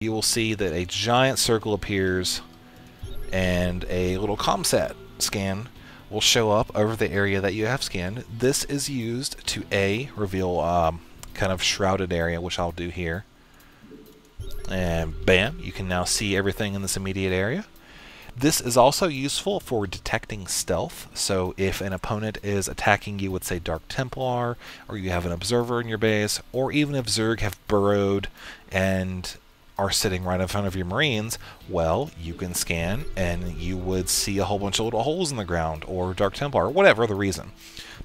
you will see that a giant circle appears and a little ComSat scan will show up over the area that you have scanned. This is used to reveal kind of shrouded area, which I'll do here. And bam, you can now see everything in this immediate area. This is also useful for detecting stealth. So if an opponent is attacking you with, say, Dark Templar, or you have an observer in your base, or even if Zerg have burrowed and are sitting right in front of your Marines, well, you can scan and you would see a whole bunch of little holes in the ground, or Dark Templar, or whatever the reason.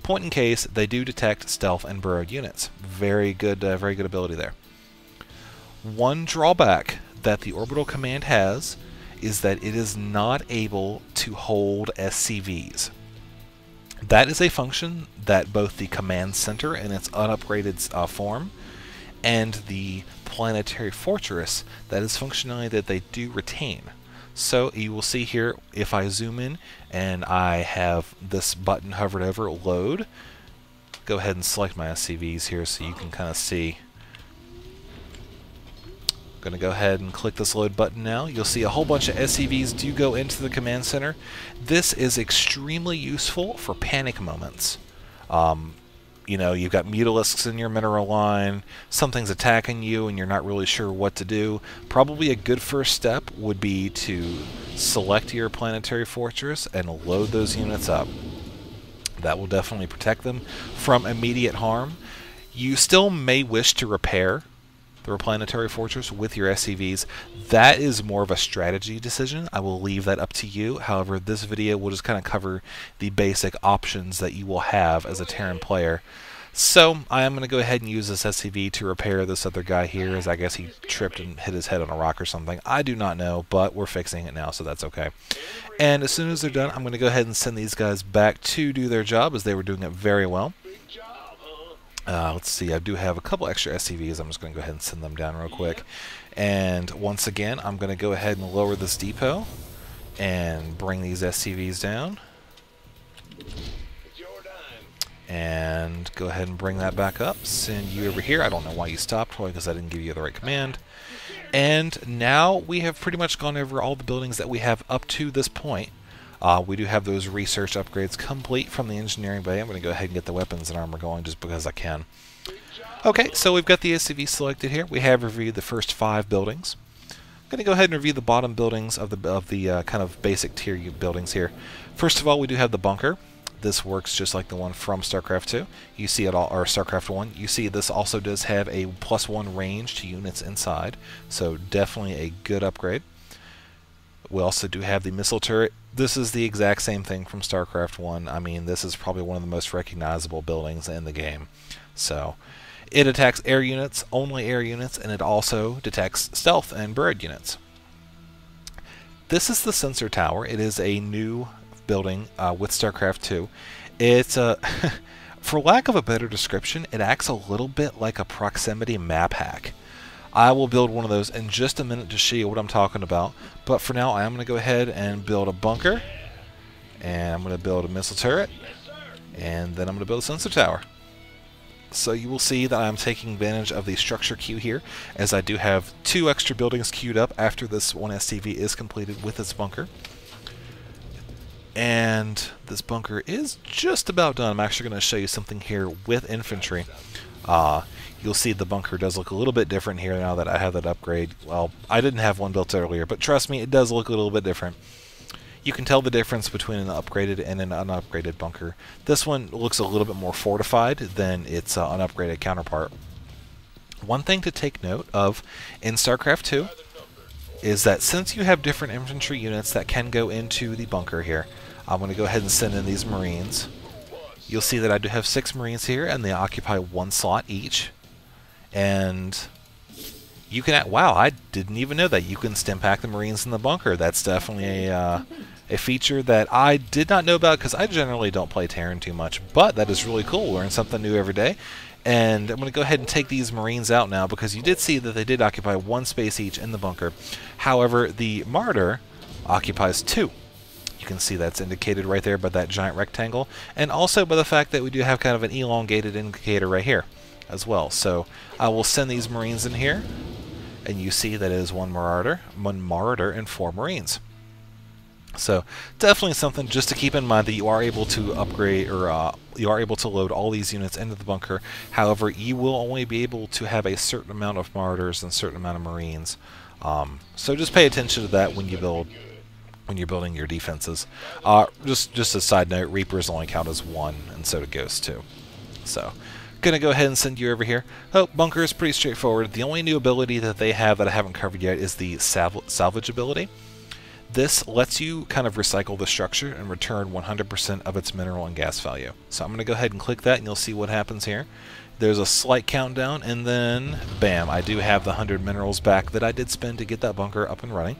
Point in case, they do detect stealth and burrowed units. Very good ability there. One drawback that the Orbital Command has is that it is not able to hold SCVs. That is a function that both the Command Center in its unupgraded form and the Planetary Fortress, that is functionality that they do retain. So you will see here, if I zoom in and I have this button hovered over, load, go ahead and select my SCVs here so you can kind of see. I'm going to go ahead and click this load button now. You'll see a whole bunch of SCVs do go into the command center. This is extremely useful for panic moments. You know, you've got Mutalisks in your mineral line, something's attacking you and you're not really sure what to do. Probably a good first step would be to select your Planetary Fortress and load those units up. That will definitely protect them from immediate harm. You still may wish to repair the Planetary Fortress with your SCVs. That is more of a strategy decision. I will leave that up to you. However, this video will just kind of cover the basic options that you will have as a Terran player. So I am going to go ahead and use this SCV to repair this other guy here, as I guess he tripped and hit his head on a rock or something. I do not know, but we're fixing it now, so that's okay. And as soon as they're done, I'm going to go ahead and send these guys back to do their job, as they were doing it very well. Let's see, I do have a couple extra SCVs. I'm just going to go ahead and send them down real quick. And once again, I'm going to go ahead and lower this depot and bring these SCVs down. And go ahead and bring that back up. Send you over here. I don't know why you stopped, probably because I didn't give you the right command. And now we have pretty much gone over all the buildings that we have up to this point. We do have those research upgrades complete from the engineering bay. I'm going to go ahead and get the weapons and armor going just because I can. Okay, so we've got the SCV selected here. We have reviewed the first 5 buildings. I'm going to go ahead and review the bottom buildings of the kind of basic tier buildings here. First of all, we do have the bunker. This works just like the one from Starcraft 2. You see it all, or Starcraft 1. You see this also does have a +1 range to units inside, so definitely a good upgrade. We also do have the missile turret. This is the exact same thing from Starcraft 1. I mean, this is probably one of the most recognizable buildings in the game. So, it attacks air units, only air units, and it also detects stealth and bird units. This is the sensor tower. It is a new building with Starcraft 2. It's for lack of a better description, it acts a little bit like a proximity map hack. I will build one of those in just a minute to show you what I'm talking about. But for now, I am going to go ahead and build a bunker. And I'm going to build a missile turret. And then I'm going to build a sensor tower. So you will see that I'm taking advantage of the structure queue here, as I do have 2 extra buildings queued up after this one SCV is completed with its bunker. And this bunker is just about done. I'm actually going to show you something here with infantry. You'll see the bunker does look a little bit different here now that I have that upgrade. Well, I didn't have one built earlier, but trust me, it does look a little bit different. You can tell the difference between an upgraded and an unupgraded bunker. This one looks a little bit more fortified than its unupgraded counterpart. One thing to take note of in StarCraft 2 is that since you have different infantry units that can go into the bunker here, I'm going to go ahead and send in these Marines. You'll see that I do have 6 Marines here, and they occupy 1 slot each. And you can, wow, I didn't even know that you can stim pack the Marines in the bunker. That's definitely a feature that I did not know about, because I generally don't play Terran too much. But that is really cool. Learn something new every day. And I'm going to go ahead and take these Marines out now, because you did see that they did occupy 1 space each in the bunker. However, the Martyr occupies 2. You can see that's indicated right there by that giant rectangle, and also by the fact that we do have kind of an elongated indicator right here as well. So I will send these Marines in here, and you see that it is one Marauder, and 4 Marines. So definitely something just to keep in mind, that you are able to upgrade, or you are able to load all these units into the bunker. However, you will only be able to have a certain amount of Marauders and a certain amount of Marines. So just pay attention to that when you're building your defenses. Just a side note, Reapers only count as 1, and so do Ghosts too. So gonna go ahead and send you over here. Oh, bunker is pretty straightforward. The only new ability that they have that I haven't covered yet is the salvage ability. This lets you kind of recycle the structure and return 100% of its mineral and gas value. So I'm going to go ahead and click that, and you'll see what happens here. There's a slight countdown, and then bam, I do have the 100 minerals back that I did spend to get that bunker up and running.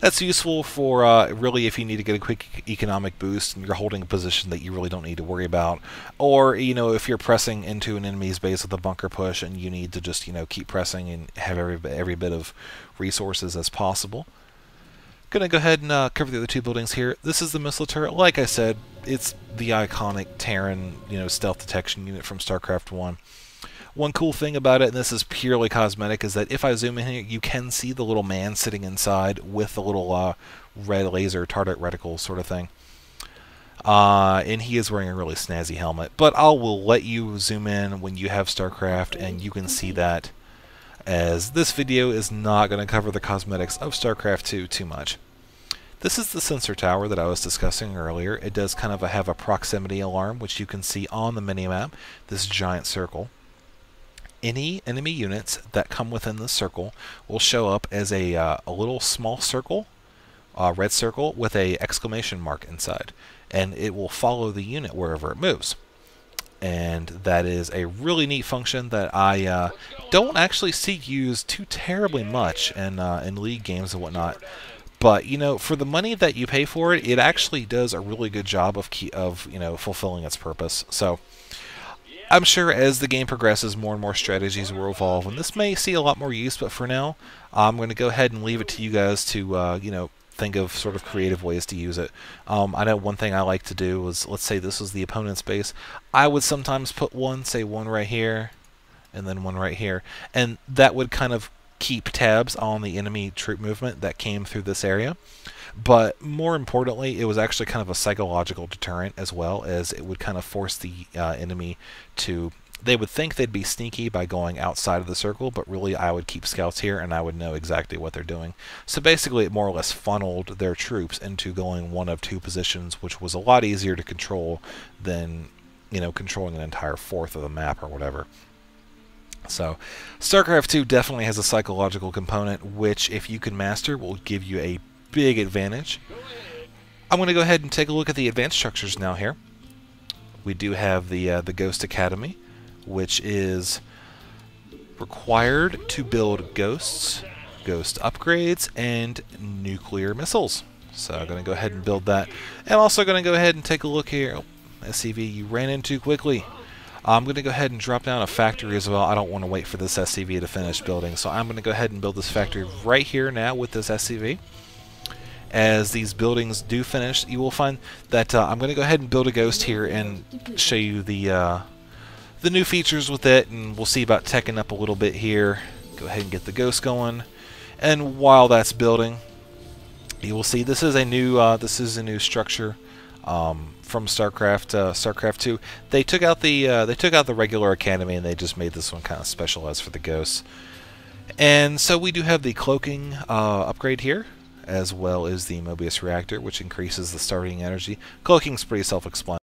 That's useful for really if you need to get a quick economic boost and you're holding a position that you really don't need to worry about, or if you're pressing into an enemy's base with a bunker push and you need to just keep pressing and have every bit of resources as possible. Gonna go ahead and cover the other 2 buildings here. This is the missile turret. Like I said, it's the iconic Terran, stealth detection unit from Starcraft 1. One cool thing about it, and this is purely cosmetic, is that if I zoom in here, you can see the little man sitting inside with the little red laser target reticle sort of thing. And he is wearing a really snazzy helmet. But I will let you zoom in when you have Starcraft, and you can see that, as this video is not going to cover the cosmetics of Starcraft 2 too much. This is the sensor tower that I was discussing earlier. It does kind of have a proximity alarm, which you can see on the minimap, this giant circle. Any enemy units that come within this circle will show up as a little small circle, red circle, with a exclamation mark inside, and it will follow the unit wherever it moves. And that is a really neat function that I don't actually see used too terribly much in League games and whatnot. But for the money that you pay for it, it actually does a really good job of fulfilling its purpose. So I'm sure as the game progresses, more and more strategies will evolve, and this may see a lot more use. But for now, I'm going to go ahead and leave it to you guys to think of sort of creative ways to use it. I know one thing I like to do is, let's say this is the opponent's base, I would sometimes put one right here, and then one right here, and that would kind of keep tabs on the enemy troop movement that came through this area. But more importantly, it was actually kind of a psychological deterrent, as well as it would kind of force the enemy to... They would think they'd be sneaky by going outside of the circle, but really I would keep scouts here and I would know exactly what they're doing. So basically it more or less funneled their troops into going one of 2 positions, which was a lot easier to control than controlling an entire fourth of the map or whatever. So StarCraft 2 definitely has a psychological component, which if you can master will give you a big advantage. I'm going to go ahead and take a look at the advanced structures now here. We do have the Ghost Academy, which is required to build ghosts, ghost upgrades, and nuclear missiles. So I'm going to go ahead and build that. I'm also going to go ahead and take a look here. Oh, SCV, you ran in too quickly. I'm going to go ahead and drop down a factory as well. I don't want to wait for this SCV to finish building, so I'm going to go ahead and build this factory right here now with this SCV. As these buildings do finish, you will find that I'm going to go ahead and build a ghost here and show you the new features with it, and we'll see about teching up a little bit here. Go ahead and get the ghost going, and while that's building, you will see this is a new structure from Starcraft 2. They took out the regular academy and they just made this one kind of specialized for the ghosts. And so we do have the cloaking upgrade here, as well as the Mobius reactor, which increases the starting energy. Cloaking's pretty self-explanatory.